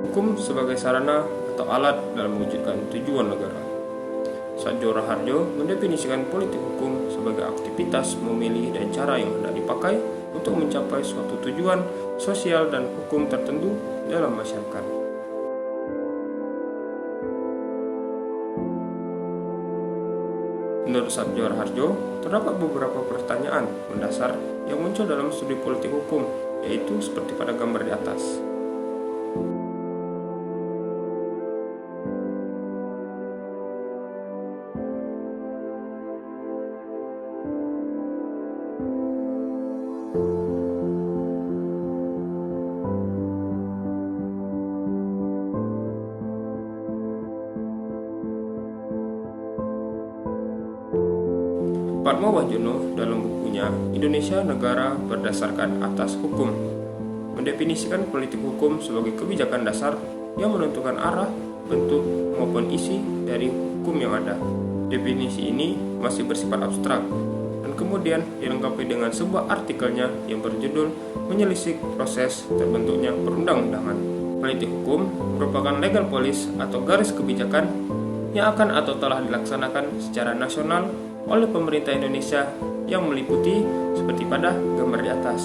Hukum sebagai sarana atau alat dalam mewujudkan tujuan negara. Satjo Raharjo mendefinisikan politik hukum sebagai aktivitas memilih dan cara yang hendak dipakai untuk mencapai suatu tujuan sosial dan hukum tertentu dalam masyarakat. Menurut Satjo Raharjo, terdapat beberapa pertanyaan mendasar yang muncul dalam studi politik hukum, yaitu seperti pada gambar di atas. Padma Wahjono dalam bukunya Indonesia Negara Berdasarkan Atas Hukum mendefinisikan politik hukum sebagai kebijakan dasar yang menentukan arah, bentuk, maupun isi dari hukum yang ada. Definisi ini masih bersifat abstrak dan kemudian dilengkapi dengan sebuah artikelnya yang berjudul Menyelisik Proses Terbentuknya Perundang-undangan. Politik hukum merupakan legal policy atau garis kebijakan yang akan atau telah dilaksanakan secara nasional oleh pemerintah Indonesia yang meliputi seperti pada gambar di atas.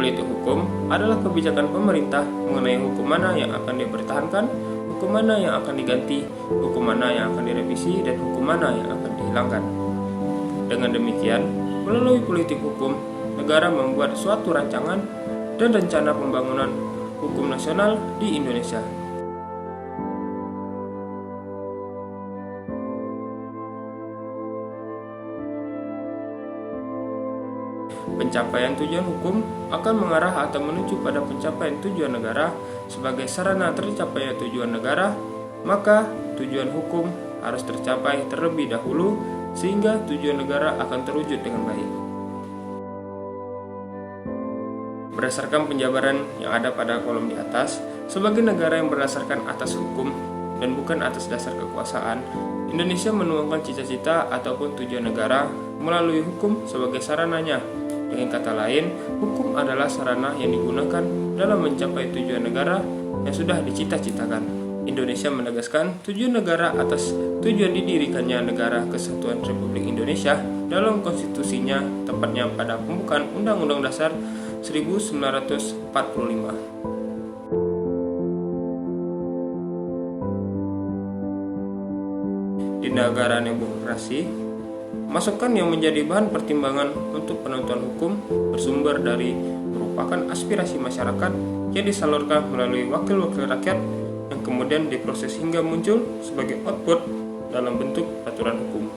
Politik hukum adalah kebijakan pemerintah mengenai hukum mana yang akan dipertahankan, hukum mana yang akan diganti, hukum mana yang akan direvisi, dan hukum mana yang akan dihilangkan. Dengan demikian, melalui politik hukum, negara membuat suatu rancangan dan rencana pembangunan hukum nasional di Indonesia. Pencapaian tujuan hukum akan mengarah atau menuju pada pencapaian tujuan negara. Sebagai sarana tercapainya tujuan negara, maka tujuan hukum harus tercapai terlebih dahulu sehingga tujuan negara akan terwujud dengan baik. Berdasarkan penjabaran yang ada pada kolom di atas, sebagai negara yang berdasarkan atas hukum dan bukan atas dasar kekuasaan, Indonesia menuangkan cita-cita ataupun tujuan negara melalui hukum sebagai sarananya. Dengan kata lain, hukum adalah sarana yang digunakan dalam mencapai tujuan negara yang sudah dicita-citakan. Indonesia menegaskan tujuan negara atas tujuan didirikannya Negara Kesatuan Republik Indonesia dalam konstitusinya, tepatnya pada pembukaan Undang-Undang Dasar 1945. Di negara demokrasi, masukan yang menjadi bahan pertimbangan untuk penentuan hukum bersumber dari merupakan aspirasi masyarakat yang disalurkan melalui wakil-wakil rakyat yang kemudian diproses hingga muncul sebagai output dalam bentuk aturan hukum.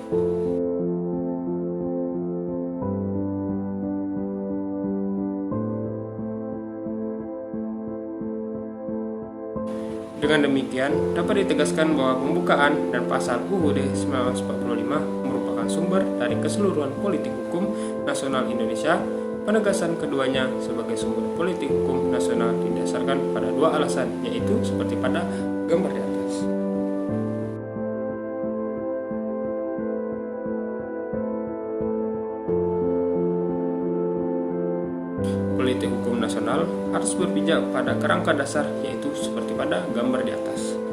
Dengan demikian, dapat ditegaskan bahwa pembukaan dan pasal UUD 1945 merupakan sumber dari keseluruhan politik hukum nasional Indonesia. Penegasan keduanya sebagai sumber politik hukum nasional didasarkan pada dua alasan, yaitu seperti pada gambar di atas. Politik hukum nasional harus berpijak pada kerangka dasar, yaitu seperti pada gambar di atas.